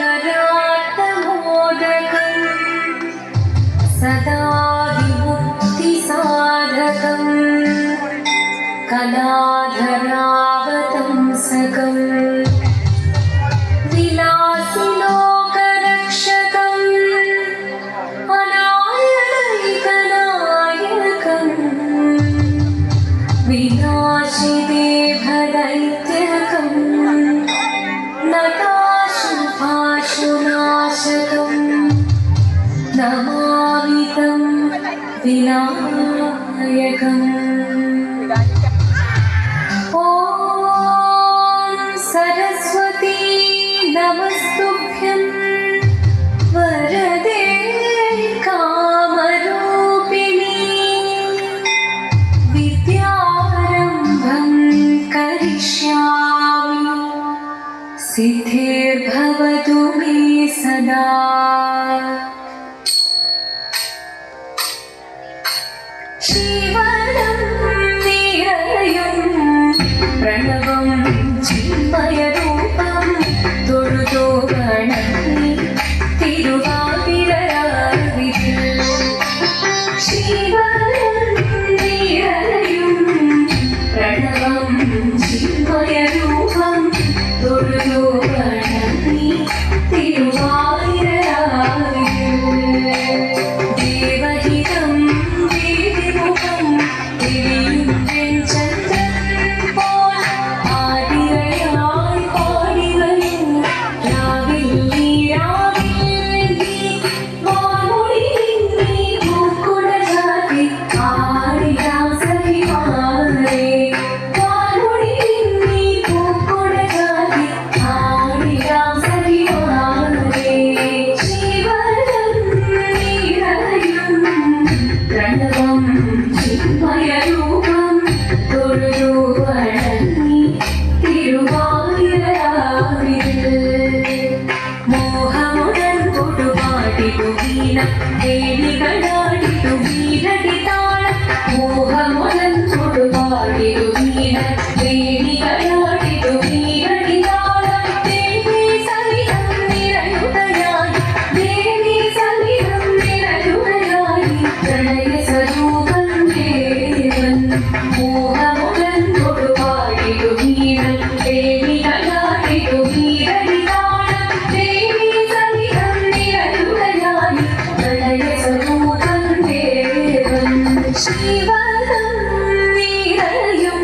करात्मोदकं सदा विमुक्तिसाधकं कलाधरावतंसकम् विलासिलोकरक्षकम् अनायकनायकम् विनाशिदेभदैत्यकम् नताशुभाशुनाशकम् नमामि तं विनायकम्। ॐ सरस्वती नमस्तुभ्यं वरदे कामरूपिणी विद्यारम्भं करिष्यामि सिद्धिर्भवतु मे सदा। शिवनं निरयं प्रणवं चिन्मयरूपं തൊഴുതോ വണങ്ങി തിരുവാതിരരാവിൽ ശിവനം നിറയും പ്രണവം ചിന്മയരൂപം തൊഴുതോ വണങ്ങി തിരുവാതിരരാവിൽ ദേവഹിതം ദേവിമുഖം ദേവിയും ചന്ദ്രൻ പോൽ ആതിരയായി പാടി വരും രാവിൽ നീ വാമൊഴി നീ പൂക്കുട ചാത്തി ആടിയാം സഖിമാരെ വാമൊഴി നീ പൂക്കുട ചാത്തി ആടിയാം സഖിമാരെ ശിവനം നിറയും പ്രണവം ചിന്മയരൂപം തൊഴുതോ വണങ്ങി തിരുവാതിരരാവിൽ മോഹമുടൻ കൊടുപാടിട്ടു വീണ ദേവികളാടിട്ടു വീരടി താളം മോഹമുടൻ കൊടുപാടിട്ടു വീണ ദേവികളാടിട്ടു വീരടി താളം ദേവി സഹിതം നിരയുകയായി ദേവി സഹിതം നിരയുകയായി പ്രണയ സ്വരൂപം ദേവൻ മോഹമുടൻ കൊടുപാടിട്ടു വീണ ദേവികളാടിട്ടു വീരടി താളം ദേവി സഹിതം നിരയുകയായി പ്രണയ സ്വരൂപം ദേവൻ ശിവനം നിറയും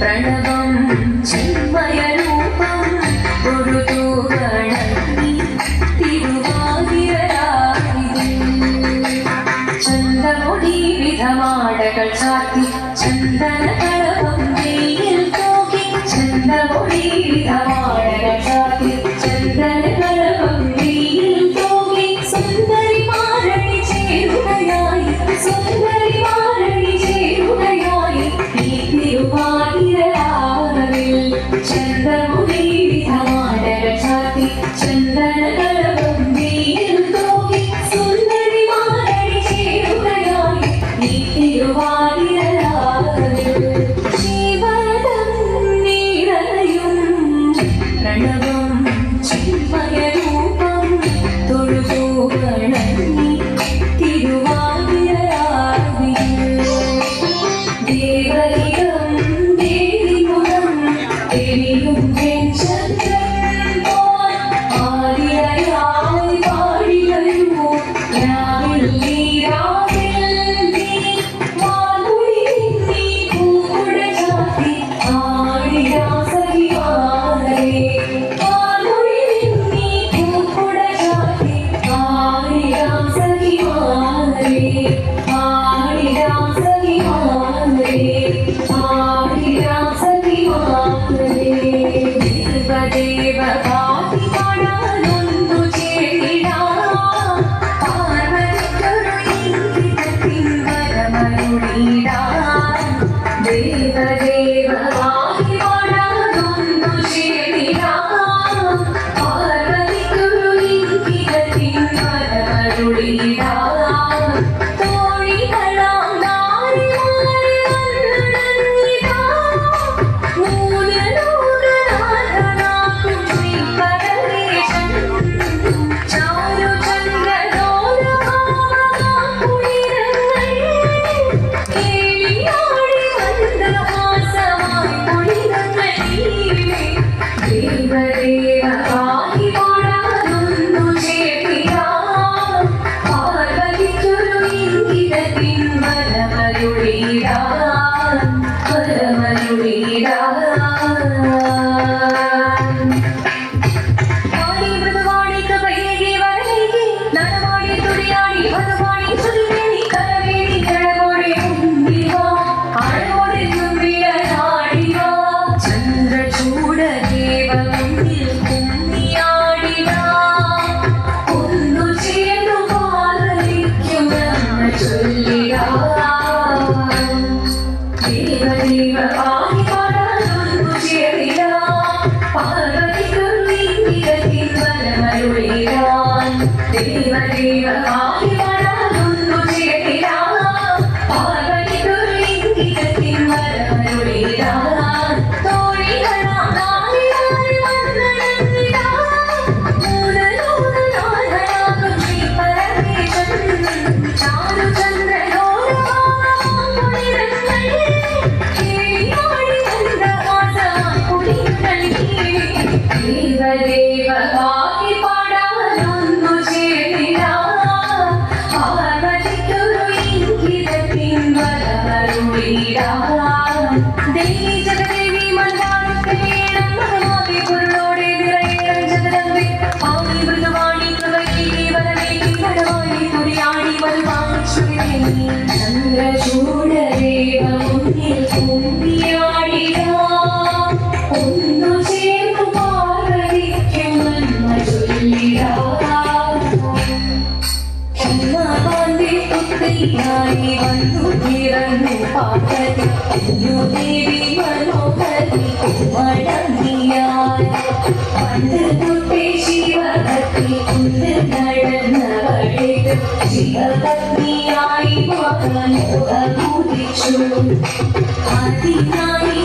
പ്രണവം ചിന്മയരൂപം തൊഴുതോ വണങ്ങി തിരുവാതിരരാവിൽ ചന്ദമുടി വിധമാടകൾ ചാത്തി ചന്ദനകളവും വെയിൽ തൂകി ചന്ദമുടി വിധമാടകൾ ചാത്തി ചന്ദനകളവും വെയിൽ തൂകി സുന്ദരിമാരണി ചേരുകയായി സുന്ദരിമാരണി ചേരുകയായി ഈ തിരുവാതിരരാവിൽ ചന്ദമുടി വിധമാടകൾ ചാത്തി ചന്ദനകളവും വെയിൽ തൂകി സുന്ദരിമാരണി ചേരുകയായി ഈ തിരുവാതിരരാവിൽ ശിവനം നിറയും പ്രണവം ചിന്മയരൂപം തൊഴുതോ വണങ്ങി തിരുവാതിരരാവിൽ ദേവഹിതം ദേവിമുഖം ദേവിയും ചന്ദ്രൻ പോൽ ആതിരയായി പാടി വരൂ രാവിൽ നീ വാമൊഴി നീ പൂക്കുട ചാത്തി ആടിയാം സഖിമാരെ വാമൊഴി നീ ദേവദേവ ആദിവരാകുന്നു ചേരാ പാർവതി ദുർലിംഗികത്തിൻ വരമരുളിരാ തോഴികളാം നാരിയായി വന്ദനമിതാ മൂലലോകനാഥനാകും ശ്രീ പരമേശൻ ചാരുചന്ദ്രനോരമാകുളിരങ്ങൾ കേളിയാടി ചന്ദ്രഹാസമായി കുളികൾ ദേവദേവ ആകി പാടാനൊന്നു ചേരിരാ പാർവതിക്കൊരു ഇംഗിതത്തിൻ വരമരുളിരാ ദേവി ജഗദേവി മന്ദാരത്തെ വേണം മഹമാവി പൊരുളോടെ നിറയേണം ജഗദമ്പേ ആണി മൃദുവാണി കൃപയിലെ വരവേഗി കടവാണി തുടിയാണി വരുവാണി ശ്രുതിദേവി ചന്ദ്രചൂഡദേവ മുന്നിൽ കുമ്പിയാടിടാ ഒന്നു ചേർന്നു പാർവതിക്കും നന്മ ചൊല്ലിടാ ക്ഷമാകാന്തി പുത്രിയായി വന്നു പിറന്നു പാർവതി ദേവി മനോഹരി മടങ്ങിയാൽ പണ്ട് തൊട്ടേ ശിവഭക്തി കൊണ്ട് നടന്നവളേത് ശിവപത്നിയായി മോഹമുദിച്ചു അതിനായി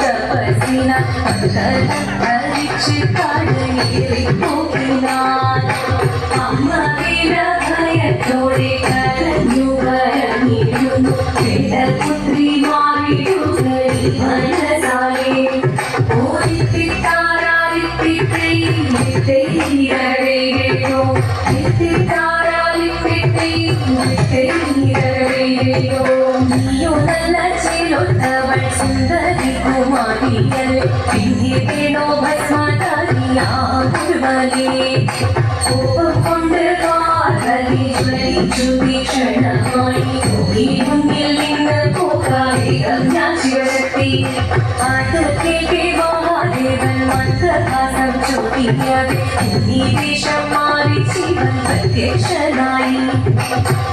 തപസ്സിന ഭരിച്ച് കടലേറി പോകിനാൻ അമ്മ ഭയത്തോടെ കരഞ്ഞു കരഞ്ഞിരുന്നു പുത്രി മാറിടുകരി മനസാലേ നീയോ നല്ല ചേലൊത്തവൾ സുന്ദരി കുമാരിയൽ പിന്നിടേണോ ഭസ്മതറിയാകുവലേ കോപം കൊണ്ട് പാർവതി ജ്വലിച്ചു ഭീഷണമായി ഈ മുന്നിൽ നിന്ന് പോകാതെ ഞാൻ ശിവശക്തി അത് കേൾക്കെ മഹാദേവൻ മന്ദഹാസം ചോദിക്കാതെ നീ വേഷം മാറി ശിവൻ പ്രത്യക്ഷനായി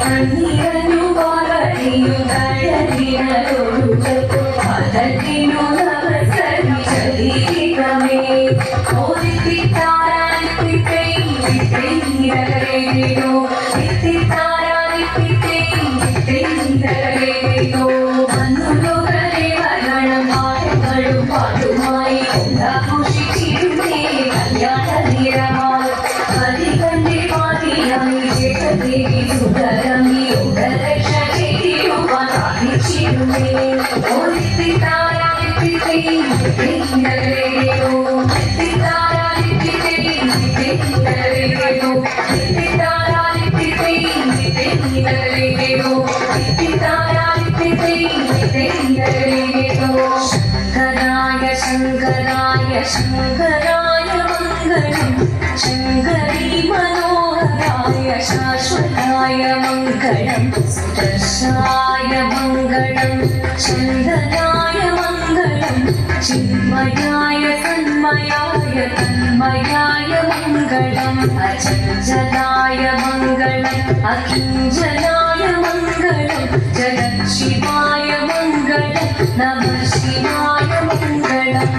കണ്ണീരഞ്ഞു പാർവതിയും കഴലിനോടുകൾക്കും അതത്തിനു നമസ്കരി ചലിക്കമേ ഓദിത്തിത്താരാനിത്തിത്തൈരോ ഇത്തിത്താരാനിത്തിത്തൈരോ മനുലോകദേവഗണം ആരങ്ങളും പാട്ടുമായി ആഘോഷിച്ചിരുന്നേ കല്യാണനിരമായി അതികന്റെ പാതിയായി ജഗദേവി സുന്ദരമി യോഗരക്ഷ ചെയ്തിരുവാൻ സാധിച്ചിരുന്നേ ഓദിത്തിത്താരാനിത്തിത്തൈരോ ശങ്കരായ ശങ്കരായ മംഗളം ശങ്കരീ മനോഹരായ ശാശ്വതായ മംഗളം സുദർശായ മംഗളം ചന്ദനായ മംഗളം ചിന്മയായ തന്മയായ തന്മയായ മംഗളം അചഞ്ചലായ മംഗളം അകിഞ്ചനായ മംഗളം ജഗത് ശിവായ മംഗളം നമഃ ശിവായ മംഗളം